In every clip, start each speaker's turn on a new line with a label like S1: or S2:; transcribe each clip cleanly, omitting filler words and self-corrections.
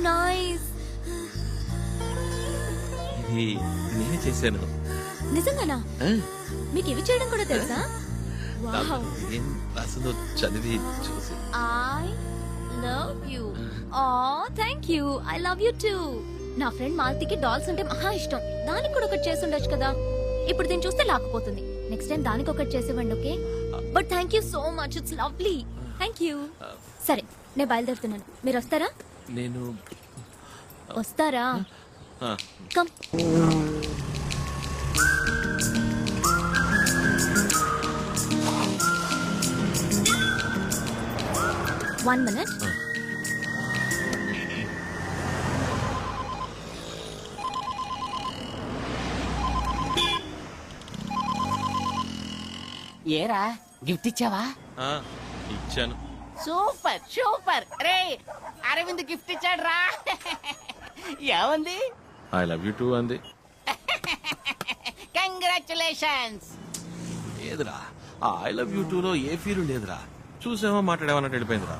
S1: Nice.
S2: ఇది నేనే చేశాను.
S1: నిజంగానా? మీకు ఇవి చేయడం కూడా తెలుసా? వావ్.
S2: ఏం రాసిందో చదివి చూసి.
S1: I love you. Oh, thank you. I love you too. నా ఫ్రెండ్ మాలతికి డాల్స్ అంటే మహా ఇష్టం. దానికి కూడా ఒకటి చేసి ఉండొచ్చు కదా. ఇప్పుడు దీన్ని చూస్తే లాక్కుపోతుంది. నెక్స్ట్ టైం దానికి ఒకటి చేసేవ్వండి, okay? But thank you so much, it's lovely. Thank you. సరే, నేను బయలుదేరుతున్నాను. మీరు వస్తారా?
S2: నేను
S1: వస్తారా? కమ్. One minute.
S3: ఏరా గిఫ్ట్ ఇచ్చావా?
S2: ఇచ్చాను.
S3: Super super. రే అరవింద్ గిఫ్ట్ ఇచ్చాడు రా. ఏముంది?
S2: ఐ లవ్ యూ టూ అంది.
S3: కంగ్రాచులేషన్స్.
S2: లేదురా, ఐ లవ్ యూ టూ లో ఏ ఫీల్ లేదురా. చూసావా మాట్లాడేవన్నట్టు వెళ్ళిపోయిందిరా.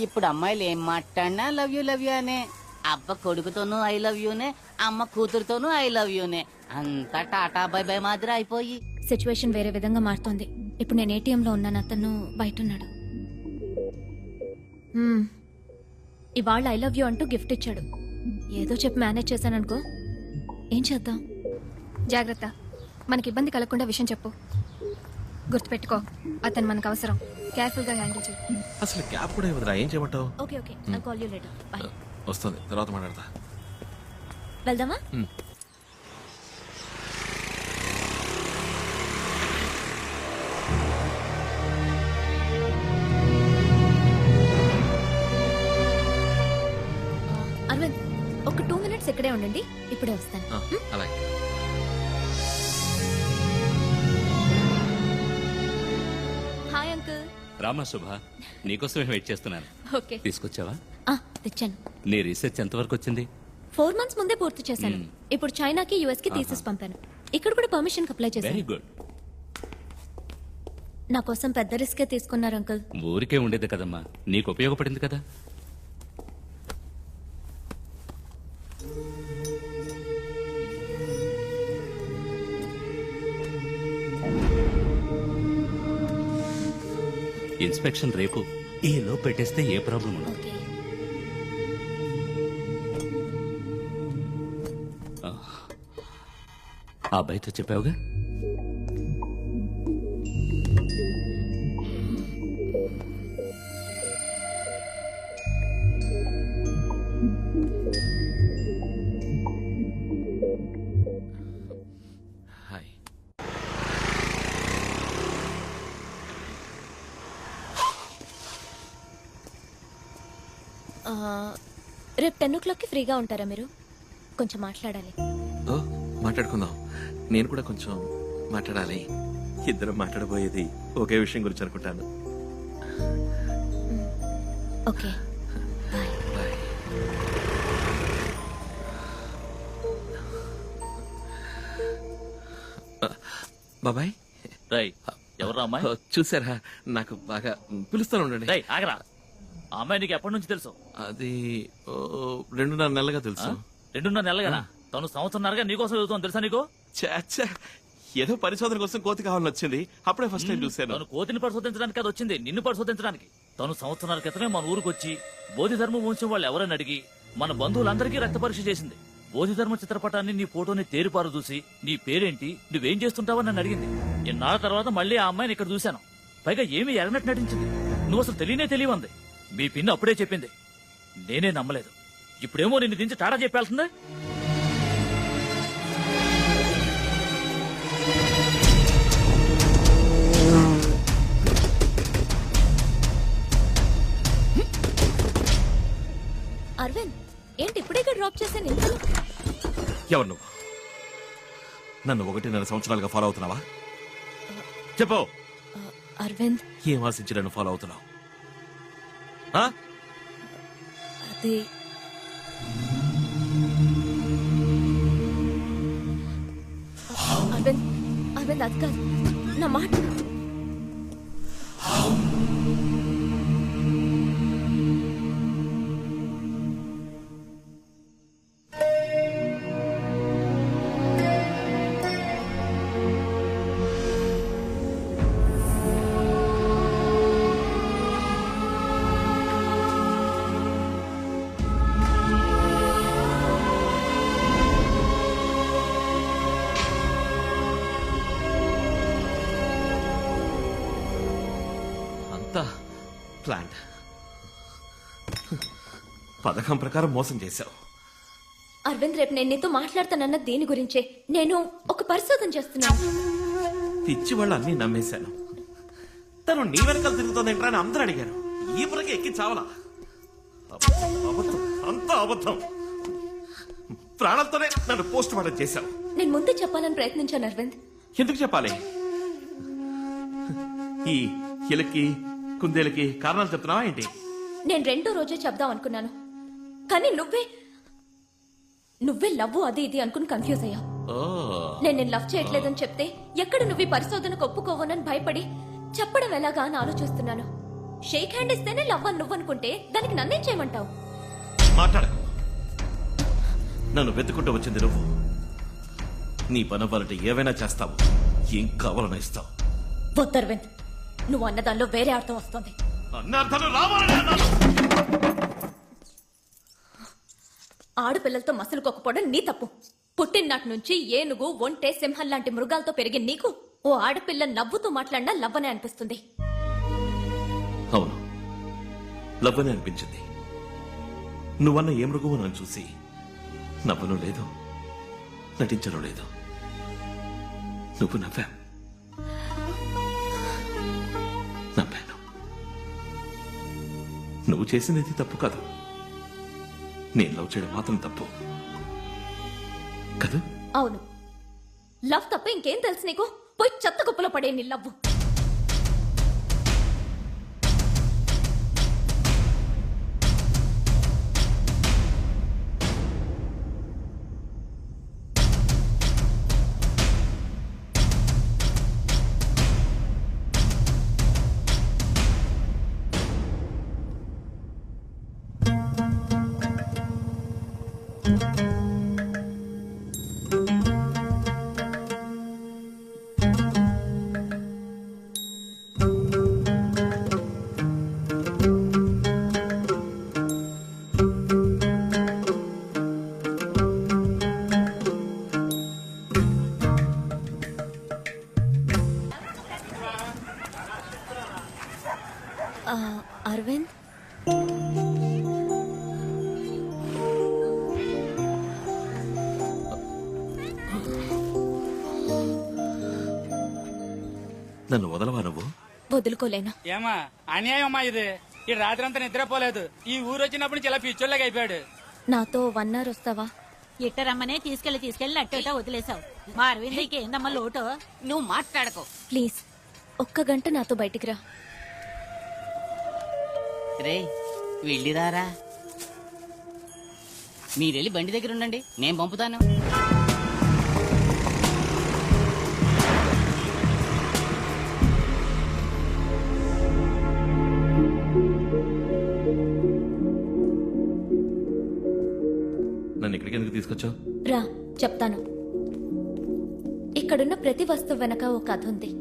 S3: ఇప్పుడు అమ్మాయిలు ఏం మాట్లాడినా లవ్ యూ అనే. అబ్బ కొడుకుతోనూ ఐ లవ్ యూనే, అమ్మ కూతురుతోనూ ఐ లవ్ యూనే. అంతా టాటా బై బై మాదిరి అయిపోయి
S1: సిచ్యువేషన్ వేరే విధంగా మారుతోంది. ఇప్పుడు నేను ATM లో ఉన్నాను, అతను బయట ఉన్నాడు. ఇవాళ ఐ లవ్ యూ అంటూ గిఫ్ట్ ఇచ్చాడు. ఏదో చెప్పి మేనేజ్ చేశాను అనుకో. ఏం చేద్దాం? జాగ్రత్త, మనకి ఇబ్బంది కలగకుండా విషయం చెప్పు. గుర్తుపెట్టుకో, అతను మనకు అవసరం. కేర్ఫుల్ గా హ్యాండిల్ చేయి.
S2: అసలు క్యాబ్ కూడా ఇవ్వదురా, ఏం చేయమంటావు?
S1: Okay okay, I call you later. By.
S2: వస్తుంది, తర్వాత మాట్లాడతా.
S1: వెళ్దామా? అరవింద్, ఒక 2 minutes ఇక్కడే ఉండండి, ఇప్పుడే వస్తాను.
S2: అలాగే.
S1: Hi uncle.
S4: రామా శుభ, నీకోసమే వెయిట్ చేస్తున్నాను.
S1: ఓకే,
S4: తీసుకొచ్చావా?
S1: తెచ్చాను.
S4: నీ రీసెర్చ్ ఎంతవరకు వచ్చింది?
S1: 4 months ముందే పూర్తి చేశాను. ఇప్పుడు చైనాకి US కి తీసేసి పంపాను. ఇక్కడ కూడా పర్మిషన్ అప్లై
S4: వెరీ
S1: చేశాను.
S4: గుడ్.
S1: నా కోసం పెద్ద రిస్కే తీసుకున్నారు అంకుల్.
S4: ఊరికే ఉండేది కదమ్మా, నీకు ఉపయోగపడింది కదా. ఇన్స్పెక్షన్ రేపు. ఈ లో పెట్టేస్తే ఏ ప్రాబ్లం ఉండదు.
S1: ఓకే.
S4: ఆ అబ్బాయితో చెప్పావుగా?
S2: హాయ్.
S1: రేపు 10 o'clock ఫ్రీగా ఉంటారా మీరు? కొంచెం మాట్లాడాలి.
S2: ఓ, మాట్లాడుకుందాం. నేను కూడా కొంచెం మాట్లాడాలి. ఇద్దరం మాట్లాడబోయేది ఒకే విషయం గురించి అనుకుంటాను.
S1: Okay, bye.
S2: బాయ్. బాబాయ్.
S5: రై, ఎవరు అమ్మాయి?
S2: చూసారా, నాకు బాగా పిలుస్తాను ఉండండి.
S5: రై, ఆగరా. ఆ అమ్మాయి నీకు ఎప్పటి నుంచి తెలుసు?
S2: అది 2.5 నెలలుగా తెలుసు.
S5: 2.5 నెలలుగా? తను సంవత్సరంన్నరగా నీకోసం చదువుతాను తెలుసా నీకు?
S2: చాచా, ఏదో పరిశోధన కోసం కోతి కావాలని వచ్చింది, అప్పుడే ఫస్ట్ టైం చూశాను.
S5: తను కోతిని పరిశోధించడానికి అది వచ్చింది, నిన్ను పరిశోధించడానికి. తను సంవత్సరాల క్రితమే మన ఊరికి వచ్చి బోధిధర్మ వంశం వాళ్ళు ఎవరని అడిగి మన బంధువులందరికీ రక్త పరీక్ష చేసింది. బోధిధర్మ చిత్రపటాన్ని, నీ ఫోటోని తేరిపారు చూసి నీ పేరేంటి, నువ్వేం చేస్తుంటావని నన్ను అడిగింది. ఇన్నాళ్ళ తర్వాత మళ్ళీ ఆ అమ్మాయిని ఇక్కడ చూశాను. పైగా ఏమీ ఎరగనట్టు నటించింది. నువ్వు అసలు తెలియవంది. మీ పిన్ని అప్పుడే చెప్పింది, నేనే నమ్మలేదు. ఇప్పుడేమో నిన్ను దించి టాటా చెప్పాల్సిందే.
S1: అరవింద్, ఏంటి ఇప్పుడే డ్రాప్ చేశాను?
S2: ఎవరు నువ్వు? నన్ను 1.5 సంవత్సరాలుగా ఫాలో అవుతున్నావా? చెప్పు.
S1: అరవింద్,
S2: ఏం ఆశించి నన్ను ఫాలో అవుతున్నావు?
S1: అది అరవింద్, అది కాదు, నా మాట.
S2: ప్లాన్ పథకం ప్రకారం మోసం చేశావు.
S1: అరవింద్, రేపు నేను నీతో మాట్లాడతానన్న దీని గురించే. నేను ఒక పరిశోధన చేస్తున్నాను.
S2: పిచ్చి వాళ్ళు అన్నీ నమ్మేశాను. తను నీ వెనకాల తిరుగుతోందేంట్రా అని అందరూ అడిగారు. ఈ పురకి ఎక్కి చావలా. అబద్ధం, అంతా అబద్ధం. ప్రాణాలతోనే నన్ను పోస్ట్ మార్టం చేశావు.
S1: నేను ముందే చెప్పాలని ప్రయత్నించాను అరవింద్.
S2: ఎందుకు చెప్పాలి? ఈ ఎలకి కుందేలకి కారణాలు చెప్తున్నావా ఏంటి?
S1: నేను రెండో రోజే చెప్దాం అనుకున్నాను, కానీ నువ్వే లవ్ అది ఇది అనుకుని కన్ఫ్యూజ్ అయ్యా.
S2: ఓ,
S1: నేను లవ్ చేయట్లేదని చెప్తే ఎక్కడ నువ్వు ఈ పరిశోధనకు ఒప్పుకోవనని భయపడి చెప్పడం ఎలాగా అని ఆలోచిస్తున్నాను. షేక్ హ్యాండ్ ఇస్తేనే లవ్ అని నువ్వు అనుకుంటే దానికి నన్నేం చేయమంటావు?
S2: మాట్లాడ. నన్ను వెతుకుంటూ వచ్చింది నువ్వు. నీ పనవ్వాలంటే ఏవైనా చేస్తావు, ఏం కావాలన్నా ఇస్తావు.
S1: వద్దు అరవింద్, నువ్వు అన్నదానిలో వేరే అర్థం వస్తుంది.
S2: అన్నార్థాలు రావాలని అన్నాను.
S1: ఆడపిల్లలతో మసలుకోకపోవడం నీ తప్పు. పుట్టిననాటి నుంచి ఏనుగు, ఒంటె, సింహం లాంటి మృగాలతో పెరిగి నీకు ఓ ఆడపిల్ల నవ్వుతూ మాట్లాడినా లవ్వనే అనిపిస్తుంది.
S2: అవును, లవ్వనే అనిపించింది. నువ్వన్న ఏ మృగమో నన్ను చూసి నవ్వను లేదు, నటించను లేదు. నువ్వు నవ్వా, నవ్వాను. నువ్వు చేసినది తప్పు కాదు, నేను లవ్ చేయడం మాత్రం తప్పు కదా?
S1: అవును, లవ్ తప్ప ఇంకేం తెలుసు నీకు? పోయి చెత్త కుప్పలో పడే నీ లవ్వు. అరవింద్,
S2: నన్ను వదలవా నువ్వు?
S1: వదులుకోలేను.
S6: ఏమా అన్యాయం అమ్మా ఇది. ఈ రాత్రి అంతా నిద్రపోలేదు. ఈ ఊరు వచ్చినప్పుడు నుంచి ఇలా పిచ్చోళ్ళగా అయిపోయాడు.
S1: నాతో 1 hour వస్తావా?
S7: ఇట్టరమ్మనే తీసుకెళ్లి అట్టేటా వదిలేసావు. మా అరవింద్కి ఏందమ్మా లోటు?
S3: నువ్వు మాట్లాడకు.
S1: ప్లీజ్, 1 గంట నాతో బయటికి రా.
S3: రే వెళ్ళిరారా. మీరెళ్ళి బండి దగ్గర ఉండండి, నేను పంపుతాను.
S2: నన్ను ఇక్కడికి ఎందుకు తీసుకొచ్చావు?
S1: రా చెప్తాను. ఇక్కడున్న ప్రతి వస్తువు వెనక ఒక కథ ఉంది.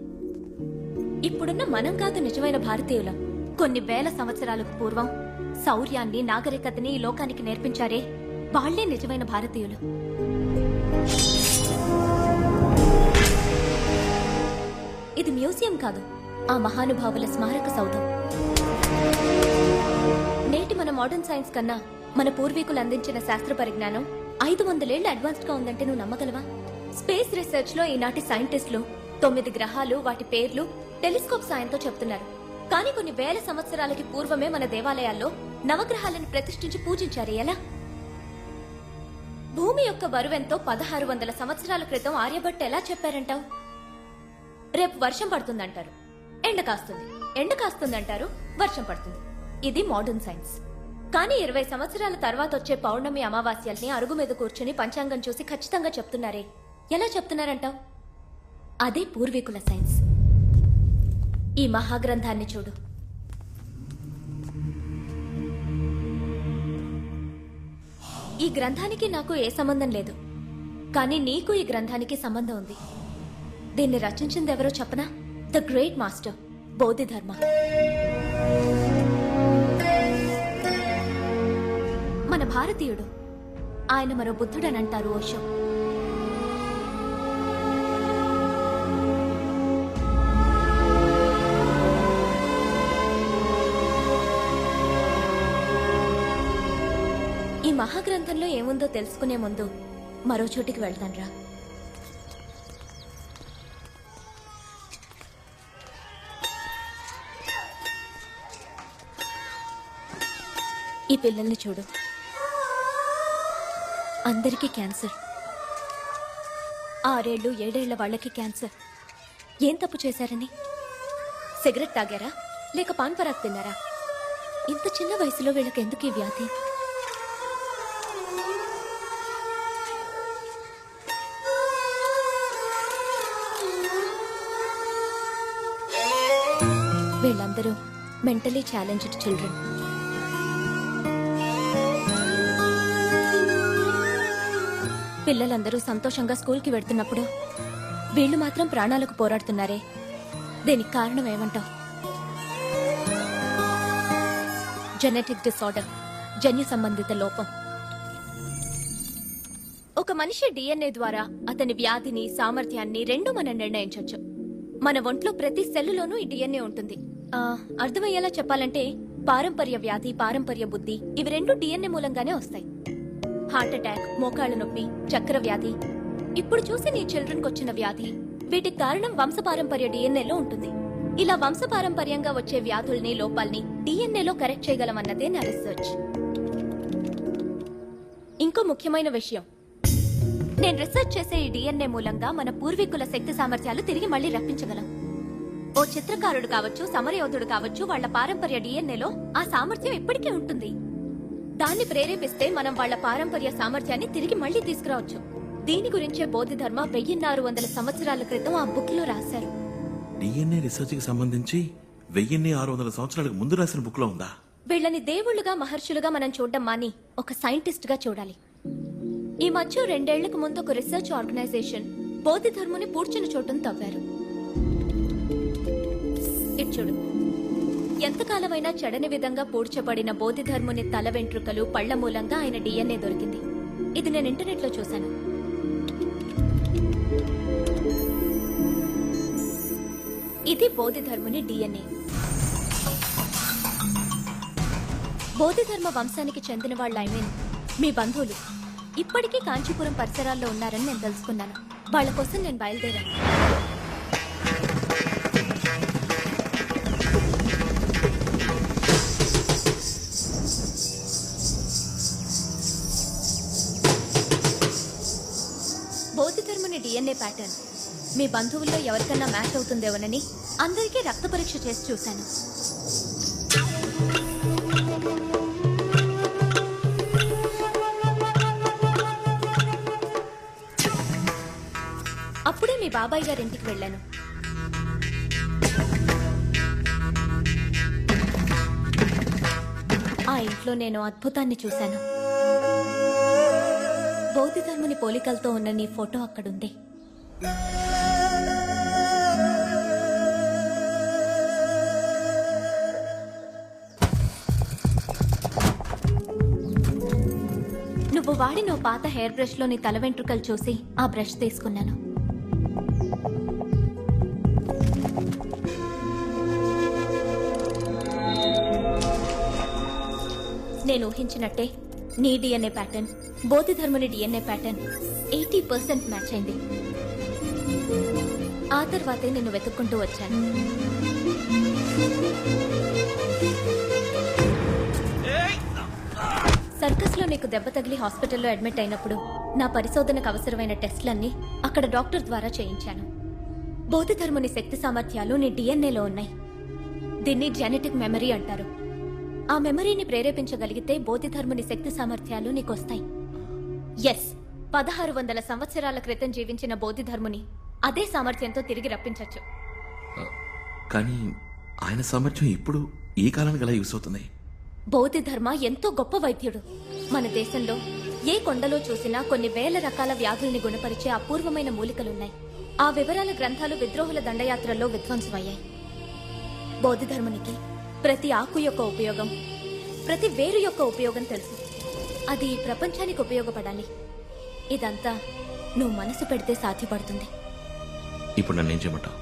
S1: ఇప్పుడున్న మనం కాదు నిజమైన భారతీయులం. కొన్ని వేల సంవత్సరాలకు పూర్వం శౌర్యాన్ని, నాగరికతని ఈ లోకానికి నేర్పించారే, వాళ్లే నిజమైన భారతీయులు. ఇది మ్యూజియం కాదు, ఆ మహానుభావుల స్మారక సౌధం. నేటి మన మోడర్న్ సైన్స్ కన్నా మన పూర్వీకులు అందించిన శాస్త్ర పరిజ్ఞానం 500 ఏళ్లు అడ్వాన్స్డ్ గా ఉందంటే నువ్వు నమ్మగలవా? స్పేస్ రీసెర్చ్ లో ఈనాటి సైంటిస్టులు 9 గ్రహాలు, వాటి పేర్లు టెలిస్కోప్ సాయంతో చెప్తున్నారు. కానీ కొన్ని వేల సంవత్సరాలకి పూర్వమే మన దేవాలయాల్లో నవగ్రహాలను ప్రతిష్ఠించి పూజించారు. ఎలా? భూమి యొక్క బరువెంతో 1600 సంవత్సరాల క్రితం ఆర్యభట్ట ఎలా చెప్పారంటావు? రేపు వర్షం పడుతుందంటారు, ఎండ కాస్తుంది. ఎండ కాస్తుందంటారు, వర్షం పడుతుంది. ఇది మోడర్న్ సైన్స్. కానీ 20 సంవత్సరాల తర్వాత వచ్చే పౌర్ణమి, అమావాస్యల్ని అరుగు మీద కూర్చుని పంచాంగం చూసి ఖచ్చితంగా చెప్తున్నారే, ఎలా చెప్తున్నారంటావు? అదే పూర్వీకుల సైన్స్. ఈ మహాగ్రంథాన్ని చూడు. ఈ గ్రంథానికి నాకు ఏ సంబంధం లేదు, కానీ నీకు ఈ గ్రంథానికి సంబంధం ఉంది. దీన్ని రచించింది ఎవరో చెప్పనా? The great master Bodhidharma. మన భారతీయుడు. ఆయన మరో బుద్ధుడని అంటారు ఓషో. ఈ మహాగ్రంథంలో ఏముందో తెలుసుకునే ముందు మరో చోటికి వెళ్తాన్రా. ఈ పిల్లల్ని చూడు, అందరికీ క్యాన్సర్. 6 ఏళ్ళు 7 ఏళ్ల వాళ్ళకి క్యాన్సర్. ఏం తప్పు చేశారని? సిగరెట్ తాగారా లేక పాన్ పరాగ్ తిన్నారా? ఇంత చిన్న వయసులో వీళ్ళకి ఎందుకు ఈ వ్యాధి? వీళ్ళందరూ మెంటలీ ఛాలెంజ్డ్ చిల్డ్రన్. పిల్లలందరూ సంతోషంగా స్కూల్కి వెళ్తున్నప్పుడు వీళ్ళు మాత్రం ప్రాణాలకు పోరాడుతున్నారే, దీనికి కారణం ఏమంటావు? జెనెటిక్ డిసార్డర్, జన్యు సంబంధిత లోపం. ఒక మనిషి డిఎన్ఏ ద్వారా అతని వ్యాధిని, సామర్థ్యాన్ని రెండు మనం నిర్ణయించవచ్చు. మన ఒంట్లో ప్రతి సెల్లులోనూ ఈ డిఎన్ఏ ఉంటుంది. అర్థమయ్యేలా చెప్పాలంటే పారంపర్య వ్యాధి, పారంపర్య బుద్ధి ఇవి రెండు డిఎన్ఏ మూలంగానే వస్తాయి. హార్ట్ అటాక్, మోకాళ్ళ నొప్పి, చక్కెర వ్యాధి, ఇప్పుడు చూసి నీ చిల్డ్రన్కి వచ్చిన వ్యాధి, వీటికి కారణం వంశపారంపర్య డిఎన్ఏలో ఉంటుంది. ఇలా వంశపారంపర్యంగా వచ్చే వ్యాధుల్ని, లోపాల్ని డిఎన్ఏలో కరెక్ట్ చేయగలమన్నదే నా రీసెర్చ్. ఇంకో ముఖ్యమైన విషయం, నేను రీసెర్చ్ చేసే ఈ డిఎన్ఏ మూలంగా మన పూర్వీకుల శక్తి సామర్థ్యాలు తిరిగి మళ్లీ రప్పించగలం. ఓ చిత్రకారుడు కావచ్చు, సమరయోధుడు కావచ్చు, వాళ్ల పారంపర్య డిఎన్ఏలో ఆ సామర్థ్యం ఇప్పటికే ఉంటుంది. దాన్ని ప్రేరేపిస్తే మనం వాళ్ల పారంపర్య సామర్థ్యాన్ని తిరిగి మళ్లీ తీసుకురావచ్చు. దీని గురించే బోధిధర్మ 1600 సంవత్సరాల క్రితం ఆ బుక్ లో రాశారు.
S2: డిఎన్ఏ రీసెర్చ్ కి సంబంధించి 1600 సంవత్సరాలకు ముందు రాసిన బుక్ లో ఉందా?
S1: వీళ్ళని దేవుళ్లుగా, మహర్షులుగా మనం చూడడం మాని ఒక సైంటిస్ట్ గా చూడాలి. ఈ మధ్య 2 ఏళ్లకు ముందు ఒక రీసెర్చ్ ఆర్గనైజేషన్ బోధిధర్ముని పూడ్చిన చోటును తవ్వారు. ఇటు చూడు, ఎంతకాలమైనా చెడని విధంగా పూడ్చబడిన బోధిధర్ముని తల వెంట్రుకలు, పళ్ల మూలంగా ఆయన డిఎన్ఏ దొరికింది. ఇది నేను ఇంటర్నెట్ లో చూశాను. ఇది బోధిధర్ముని డిఎన్ఏ. బోధిధర్మ వంశానికి చెందిన వాళ్ళ, మీ బంధువులు ఇప్పటికీ కాంచీపురం పరిసరాల్లో ఉన్నారని నేను తెలుసుకున్నాను. వాళ్ళ కోసం నేను బయలుదేరాను. బోధిధర్ముని డిఎన్ఏ ప్యాటర్న్ మీ బంధువుల్లో ఎవరికన్నా మ్యాచ్ అవుతుందేమోనని అందరికీ రక్త పరీక్ష చేసి చూశాను. అప్పుడే మీ బాబాయ్ గారింటికి వెళ్ళాను. ఆ ఇంట్లో నేను అద్భుతాన్ని చూశాను. బౌద్ధధర్ముని పోలికలతో ఉన్న నీ ఫోటో అక్కడుంది. నువ్వు వాడిన పాత హెయిర్ బ్రష్ లో నీ తల వెంట్రుకలు చూసి ఆ బ్రష్ తీసుకున్నాను. నేను ఊహించినట్టే నీ డిఎన్ఏ ప్యాటర్న్, బోధిధర్ముని డిఎన్ఏ ప్యాటర్న్ 80% మ్యాచ్ అయింది. ఆ తర్వాతే నిన్ను వెతుక్కుంటూ వచ్చాను. సర్కస్ లో నీకు దెబ్బ తగిలి హాస్పిటల్లో అడ్మిట్ అయినప్పుడు నా పరిశోధనకు అవసరమైన టెస్ట్లన్నీ అక్కడ డాక్టర్ ద్వారా చేయించాను. బోధిధర్ముని శక్తి సామర్థ్యాలు నీ డిఎన్ఏలో ఉన్నాయి. దీన్ని జెనెటిక్ మెమరీ అంటారు. ఆ మెమరీని ప్రేరేపించగలిగితే బోధిధర్ముని శక్తి సామర్థ్యాలు నీకొస్తాయి. ఎస్, 1600 సంవత్సరాల క్రితం జీవించిన బోధిధర్ముని అదే సామర్థ్యంతో తిరిగి రప్పించవచ్చు.
S2: కానీ ఆయన సామర్థ్యం ఇప్పుడు ఈ కాలానికి ఎలా యూస్ అవుతుంది?
S1: బోధిధర్మ ఎంతో గొప్ప వైద్యుడు. మన దేశంలో ఏ కొండలో చూసినా కొన్ని వేల రకాల వ్యాధుల్ని గుణపరిచే అపూర్వమైన మూలికలున్నాయి. ఆ వివరాల గ్రంథాలు విద్రోహుల దండయాత్రల్లో విధ్వంసమయ్యాయి. బోధిధర్మునికి ప్రతి ఆకు యొక్క ఉపయోగం, ప్రతి వేరు యొక్క ఉపయోగం తెలుసు. అది ఈ ప్రపంచానికి ఉపయోగపడాలి. ఇదంతా నువ్వు మనసు పెడితే సాధ్యపడుతుంది.
S2: ఇప్పుడు నన్నేం చేయమంటావు?